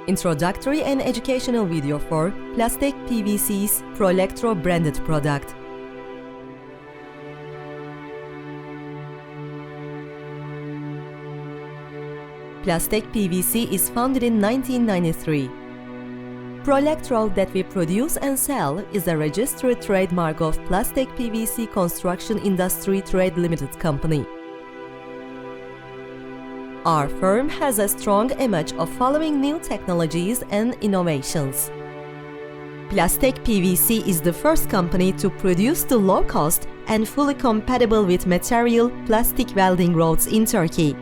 Introductory and educational video for Plastek PVC's Prolektro branded product. Plastek PVC is founded in 1993. Prolektro that we produce and sell is a registered trademark of Plastek PVC Construction Industry Trade Limited Company. Our firm has a strong image of following new technologies and innovations. Plastek PVC is the first company to produce the low-cost and fully compatible with material plastic welding rods in Turkey.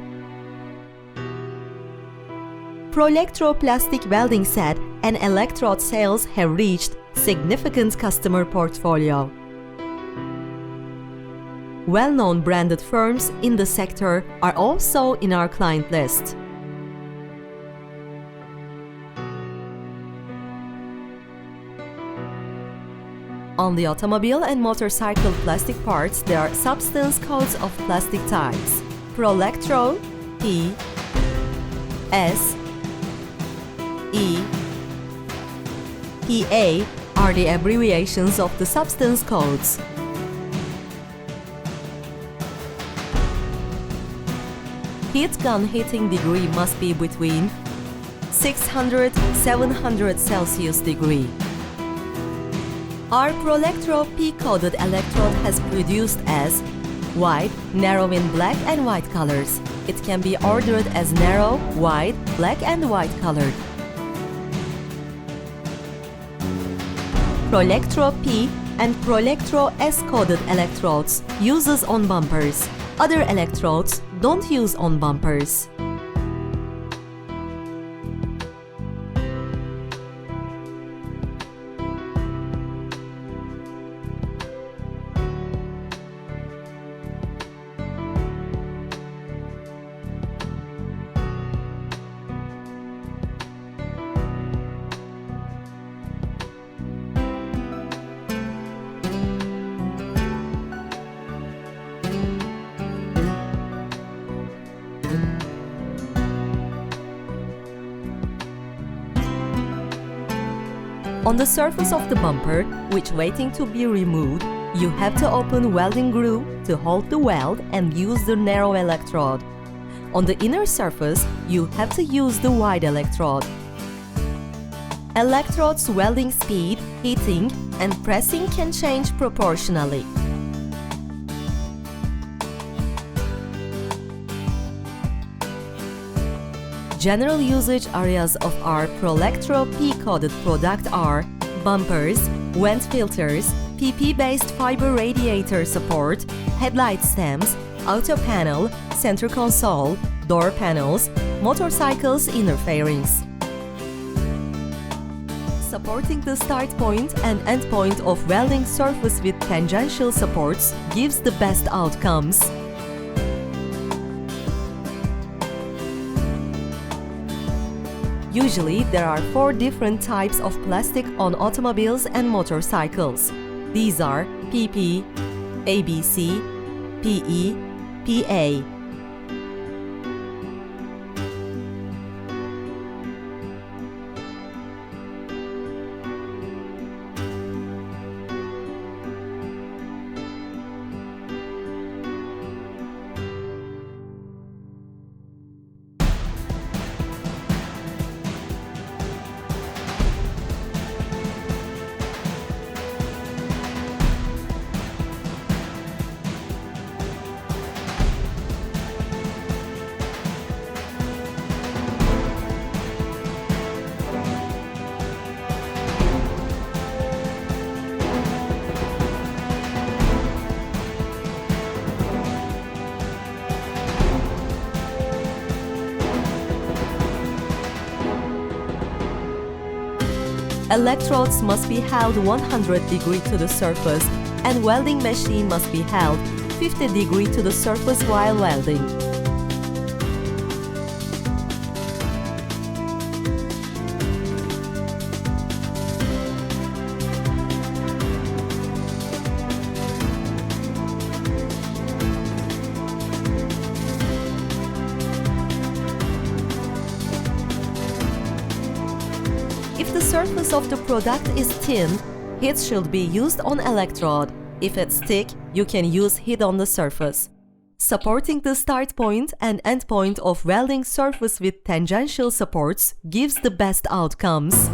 Prolektro plastic welding set and electrode sales have reached significant customer portfolio. Well-known branded firms in the sector are also in our client list. On the automobile and motorcycle plastic parts, there are substance codes of plastic types: Prolektro, P, S, E, PA are the abbreviations of the substance codes. Heat gun heating degree must be between 600–700 Celsius degree. Our Prolektro P-coated electrode has produced as wide, narrow in black and white colors. It can be ordered as narrow, wide, black and white colored. Prolektro P and Prolektro S-coated electrodes uses on bumpers. Other electrodes don't use on bumpers. On the surface of the bumper, which waiting to be removed, you have to open welding groove to hold the weld and use the narrow electrode. On the inner surface, you have to use the wide electrode. Electrode's welding speed, heating, and pressing can change proportionally. General usage areas of our Prolektro P-coated product are bumpers, vent filters, PP-based fiber radiator support, headlight stems, auto panel, center console, door panels, motorcycles inner fairings. Supporting the start point and end point of welding surface with tangential supports gives the best outcomes. Usually, there are 4 different types of plastic on automobiles and motorcycles. These are PP, ABC, PE, PA. Electrodes must be held 100 degrees to the surface and welding machine must be held 50 degrees to the surface while welding. surface of the product is thin, heat should be used on electrode. If it's thick, you can use heat on the surface. Supporting the start point and end point of welding surface with tangential supports gives the best outcomes.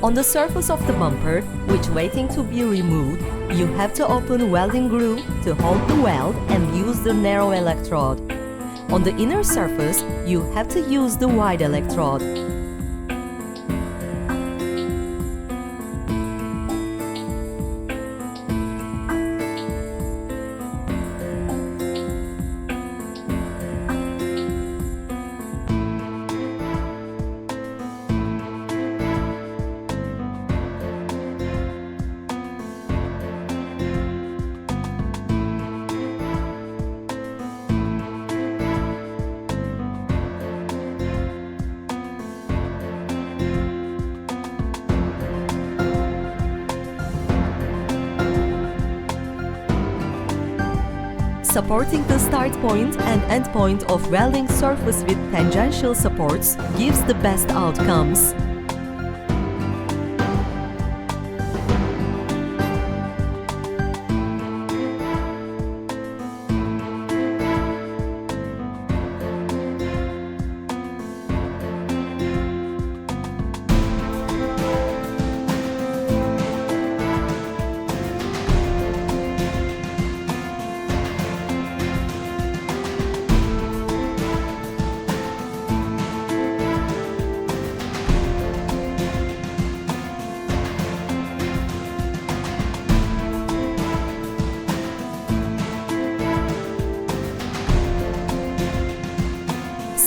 On the surface of the bumper, which waiting to be removed, you have to open welding groove to hold the weld and use the narrow electrode. On the inner surface, you have to use the wide electrode. Supporting the start point and end point of welding surface with tangential supports gives the best outcomes.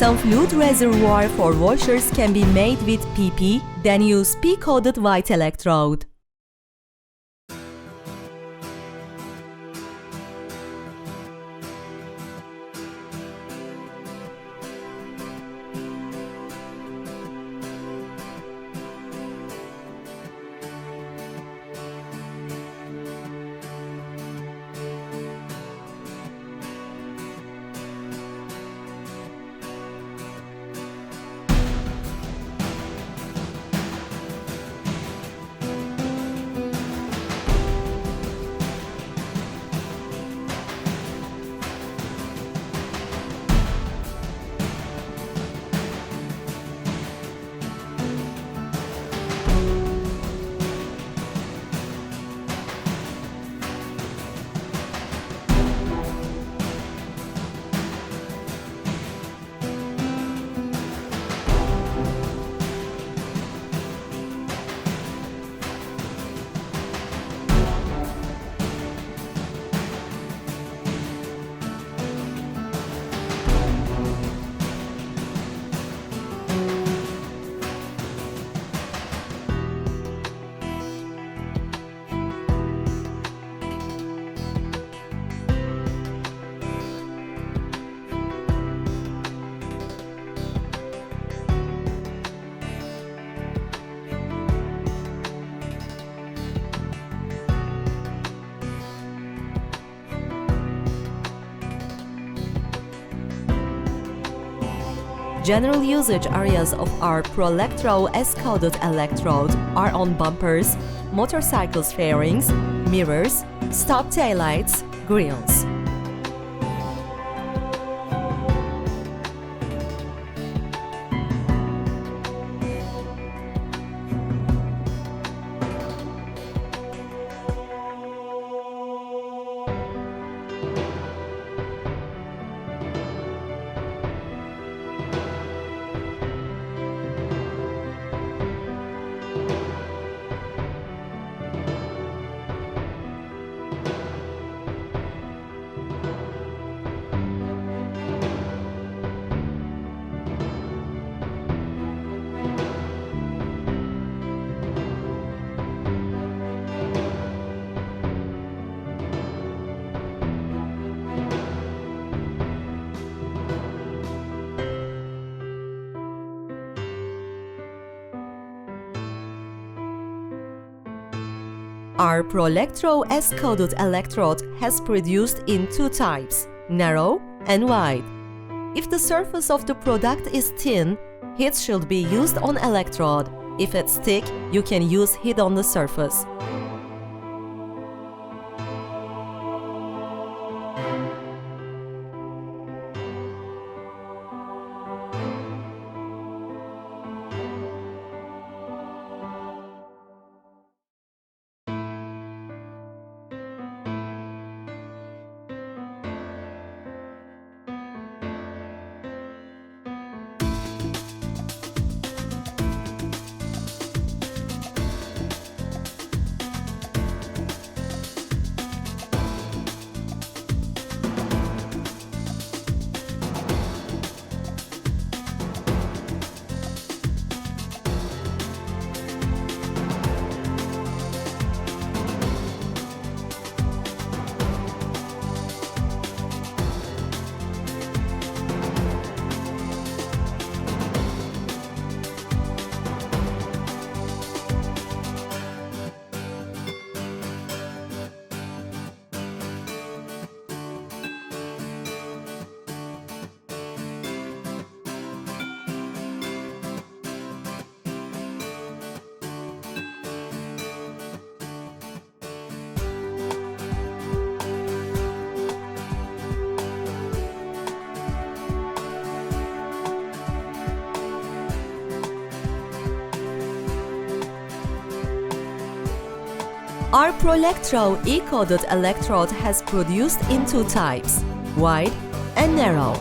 Some fluid reservoir for washers can be made with PP, then use P-coated white electrode. General usage areas of our Prolektro S-coated electrode are on bumpers, motorcycles fairings, mirrors, stop taillights, grills. Our Prolektro S-coated electrode has produced in two types, narrow and wide. If the surface of the product is thin, heat should be used on electrode. If it's thick, you can use heat on the surface. Our Prolektro E-coated electrode has produced in two types, wide and narrow.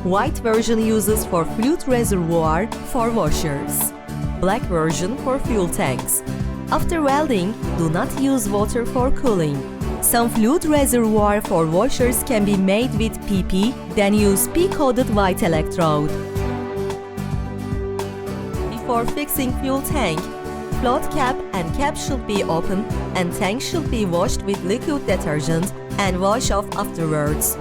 White version uses for fluid reservoir for washers. Black version for fuel tanks. After welding, do not use water for cooling. Some fluid reservoir for washers can be made with PP, then use P-coated white electrode. Before fixing fuel tank, float cap and cap should be open and tank should be washed with liquid detergent and wash off afterwards.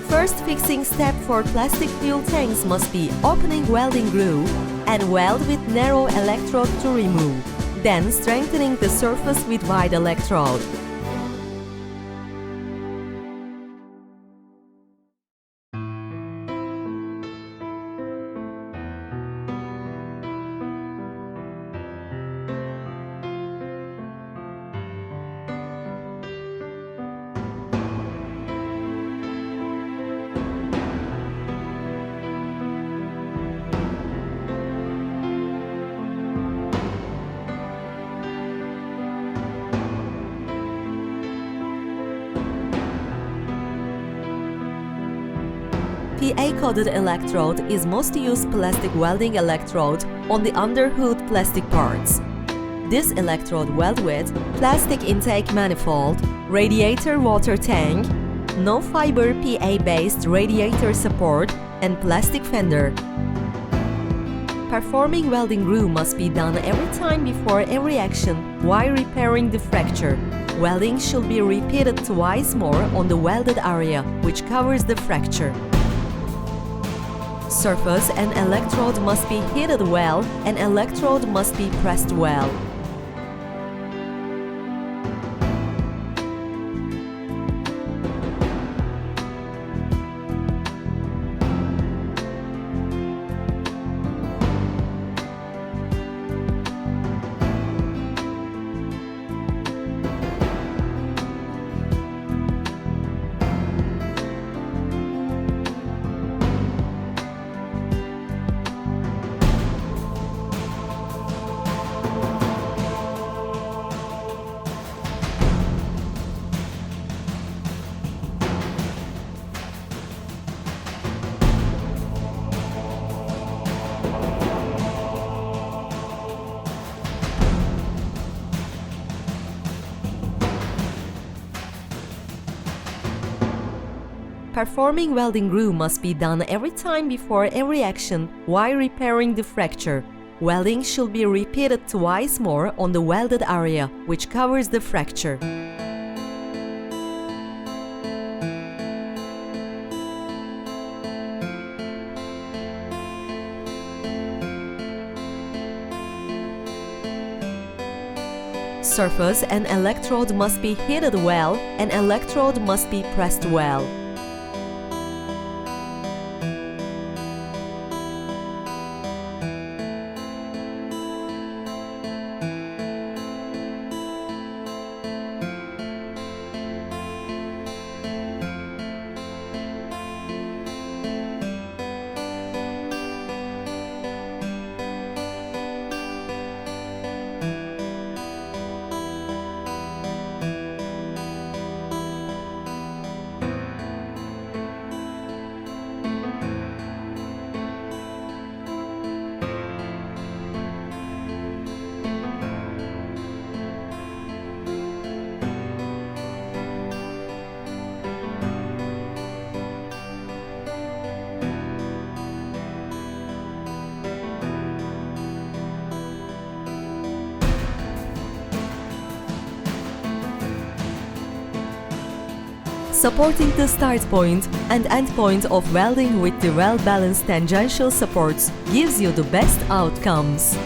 First fixing step for plastic fuel tanks must be opening welding groove and weld with narrow electrode to remove, then strengthening the surface with wide electrode. PA-coated electrode is most used plastic welding electrode on the underhood plastic parts. This electrode weld with plastic intake manifold, radiator water tank, no-fiber PA-based radiator support, and plastic fender. Performing welding groove must be done every time before every action while repairing the fracture. Welding should be repeated twice more on the welded area, which covers the fracture. Surface and electrode must be heated well and electrode must be pressed well. Performing welding groove must be done every time before every action while repairing the fracture. Welding should be repeated twice more on the welded area, which covers the fracture. surface, an electrode must be heated well, an electrode must be pressed well. Supporting the start point and end point of welding with the well-balanced tangential supports gives you the best outcomes.